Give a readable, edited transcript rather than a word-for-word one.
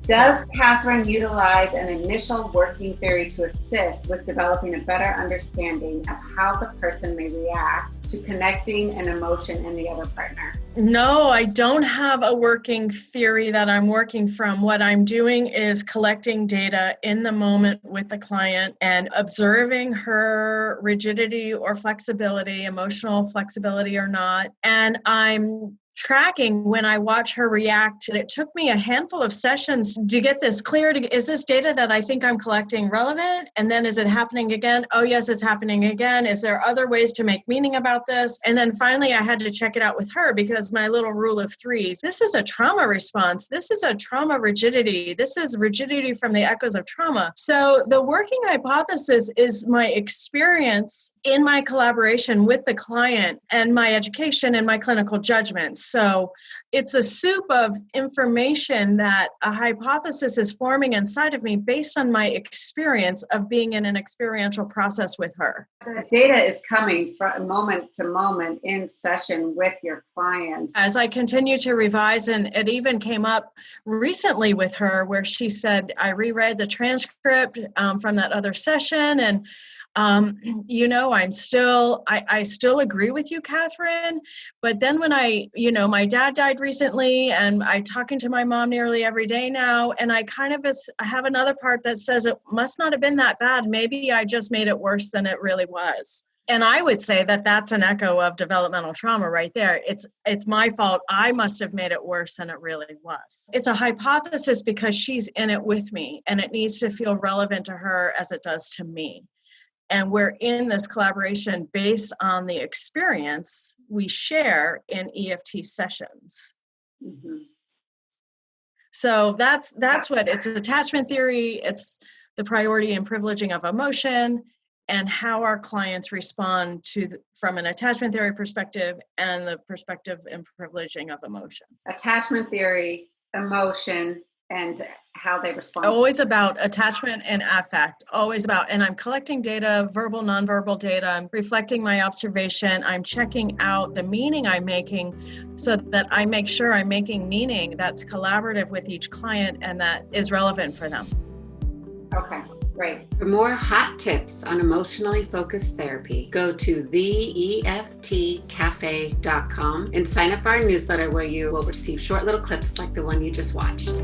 Does Kathryn utilize an initial working theory to assist with developing a better understanding of how the person may react to connecting an emotion in the other partner? No, I don't have a working theory that I'm working from. What I'm doing is collecting data in the moment with the client and observing her rigidity or flexibility, emotional flexibility or not. And I'm tracking when I watch her react. It took me a handful of sessions to get this clear. Is this data that I think I'm collecting relevant? And then is it happening again? Oh, yes, it's happening again. Is there other ways to make meaning about this? And then finally, I had to check it out with her because my little rule of threes, this is a trauma response. This is a trauma rigidity. This is rigidity from the echoes of trauma. So the working hypothesis is my experience in my collaboration with the client and my education and my clinical judgments. So it's a soup of information that a hypothesis is forming inside of me based on my experience of being in an experiential process with her. The data is coming from moment to moment in session with your clients. As I continue to revise, and it even came up recently with her where she said, I reread the transcript from that other session, and I still agree with you, Kathryn. But then when my dad died recently, and I'm talking to my mom nearly every day now, and I have another part that says it must not have been that bad. Maybe I just made it worse than it really was. And I would say that that's an echo of developmental trauma right there. It's my fault. I must have made it worse than it really was. It's a hypothesis because she's in it with me, and it needs to feel relevant to her as it does to me. And we're in this collaboration based on the experience we share in EFT sessions. Mm-hmm. So that's what it's attachment theory. It's the priority and privileging of emotion and how our clients respond from an attachment theory perspective and the perspective and privileging of emotion. Attachment theory, emotion, and how they respond. Always about attachment and affect, and I'm collecting data, verbal, nonverbal data. I'm reflecting my observation. I'm checking out the meaning I'm making so that I make sure I'm making meaning that's collaborative with each client and that is relevant for them. Okay, great. For more hot tips on emotionally focused therapy, go to theeftcafe.com and sign up for our newsletter where you will receive short little clips like the one you just watched.